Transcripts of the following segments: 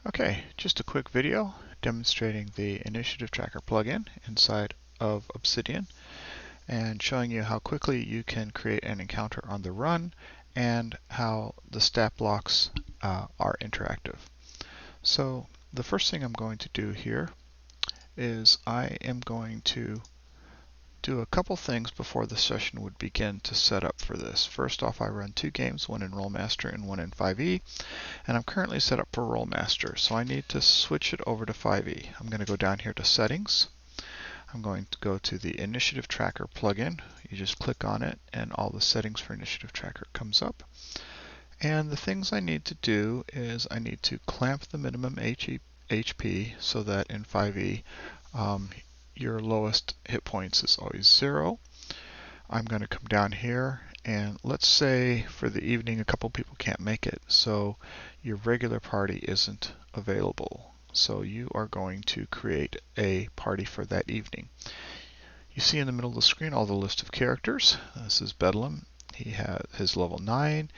Okay, just a quick video demonstrating the Initiative Tracker plugin inside of Obsidian and showing you how quickly you can create an encounter on the run and how the stat blocks are interactive. So the first thing I'm going to do here is I am going to do a couple things before the session would begin to set up for this. First off, I run two games, one in Rollmaster and one in 5e, and I'm currently set up for Rollmaster, so I need to switch it over to 5e. I'm going to go down here to Settings. I'm going to go to the Initiative Tracker plugin. You just click on it and all the settings for Initiative Tracker comes up. And the things I need to do is I need to clamp the minimum HP so that in 5e your lowest hit points is always 0. I'm going to come down here and let's say for the evening a couple people can't make it, so your regular party isn't available. So you are going to create a party for that evening. You see in the middle of the screen all the list of characters. This is Bedlam. He has his level 9,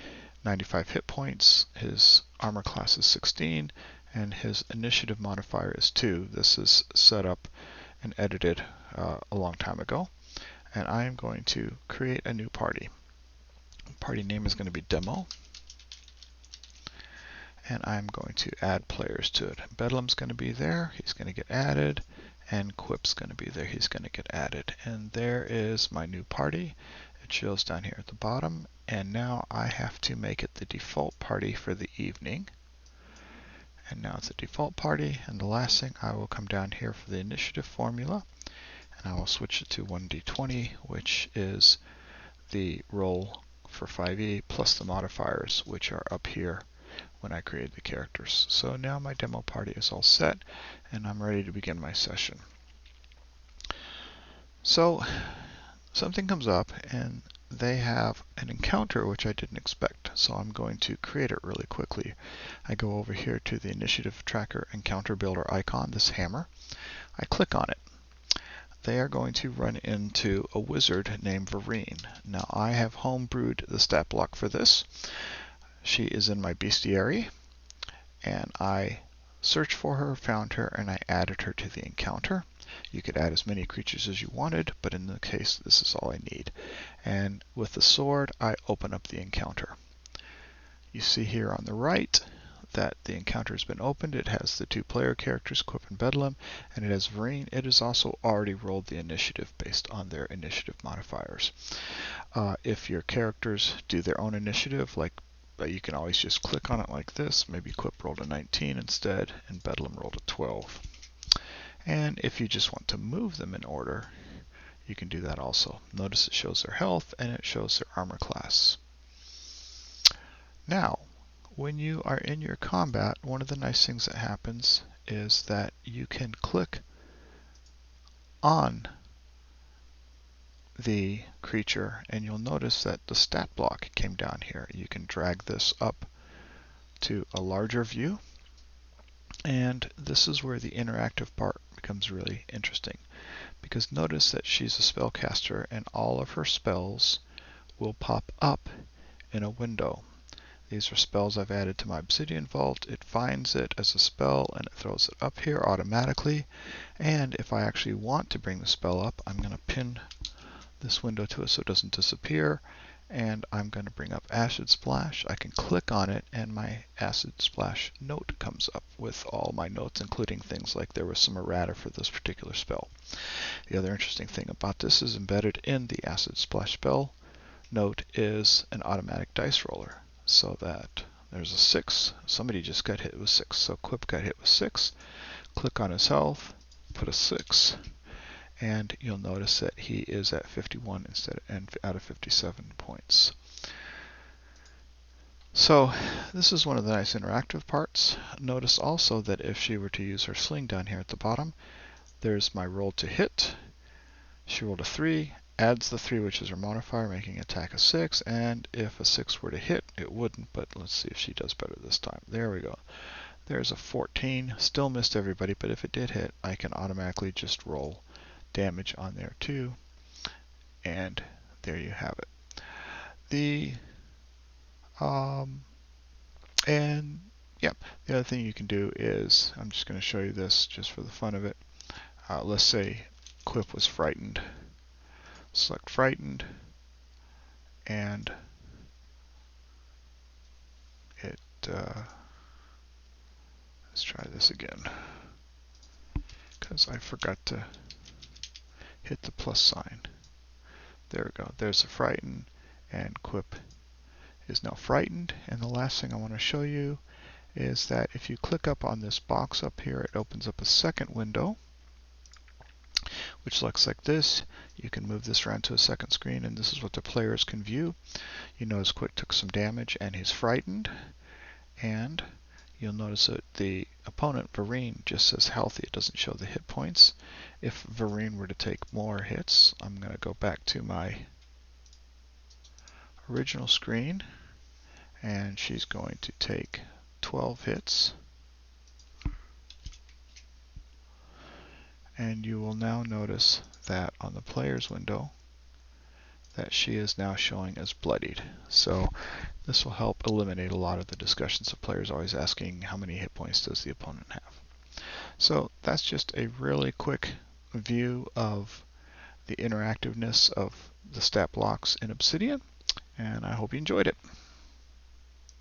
95 hit points, his armor class is 16, and his initiative modifier is 2. This is set up and edited a long time ago. And I am going to create a new party. Party name is going to be Demo. And I'm going to add players to it. Bedlam's going to be there. He's going to get added. And Quip's going to be there. He's going to get added. And there is my new party. It shows down here at the bottom. And now I have to make it the default party for the evening. And now it's a default party. And the last thing, I will come down here for the initiative formula. And I will switch it to 1d20, which is the roll for 5e plus the modifiers, which are up here when I create the characters. So now my demo party is all set and I'm ready to begin my session. So something comes up and they have an encounter which I didn't expect, so I'm going to create it really quickly. I go over here to the Initiative Tracker Encounter Builder icon, this hammer. I click on it. They are going to run into a wizard named Vereen. Now I have homebrewed the stat block for this. She is in my bestiary, and I searched for her, found her, and I added her to the encounter. You could add as many creatures as you wanted, but in the case this is all I need. And with the sword I open up the encounter. You see here on the right that the encounter has been opened. It has the two player characters, Quip and Bedlam, and it has Vereen. It has also already rolled the initiative based on their initiative modifiers. If your characters do their own initiative, like you can always just click on it like this. Maybe Quip rolled a 19 instead, and Bedlam rolled a 12. And if you just want to move them in order, you can do that also. Notice it shows their health and it shows their armor class. Now, when you are in your combat, one of the nice things that happens is that you can click on the creature and you'll notice that the stat block came down here. You can drag this up to a larger view, and this is where the interactive part becomes really interesting, because notice that she's a spellcaster and all of her spells will pop up in a window. These are spells I've added to my Obsidian Vault. It finds it as a spell and it throws it up here automatically. And if I actually want to bring the spell up, I'm going to pin this window to it so it doesn't disappear. And I'm going to bring up Acid Splash. I can click on it and my Acid Splash note comes up with all my notes, including things like there was some errata for this particular spell. The other interesting thing about this is embedded in the Acid Splash spell note is an automatic dice roller. So that there's a 6. Somebody just got hit with 6. So Quip got hit with 6. Click on his health, put a 6, and you'll notice that he is at 51 instead out of 57 points. So this is one of the nice interactive parts. Notice also that if she were to use her sling down here at the bottom, there's my roll to hit. She rolled a 3. Adds the 3, which is her modifier, making attack a 6, and if a 6 were to hit, it wouldn't, but let's see if she does better this time. There we go. There's a 14. Still missed everybody, but if it did hit, I can automatically just roll damage on there too, and there you have it. And Yep. The other thing you can do is, I'm just going to show you this just for the fun of it. Let's say Quip was frightened. Select frightened, and it, let's try this again, because I forgot to hit the plus sign. There we go. There's the frightened, and Quip is now frightened. And the last thing I want to show you is that if you click up on this box up here, it opens up a second window, which looks like this. You can move this around to a second screen, and this is what the players can view. You notice Quip took some damage, and he's frightened. And you'll notice that the opponent, Vareen, just says healthy. It doesn't show the hit points. If Vareen were to take more hits, I'm going to go back to my original screen, and she's going to take 12 hits. And you will now notice that on the player's window that she is now showing as bloodied. So this will help eliminate a lot of the discussions of players always asking how many hit points does the opponent have. So that's just a really quick view of the interactiveness of the Statblocks in Obsidian, and I hope you enjoyed it.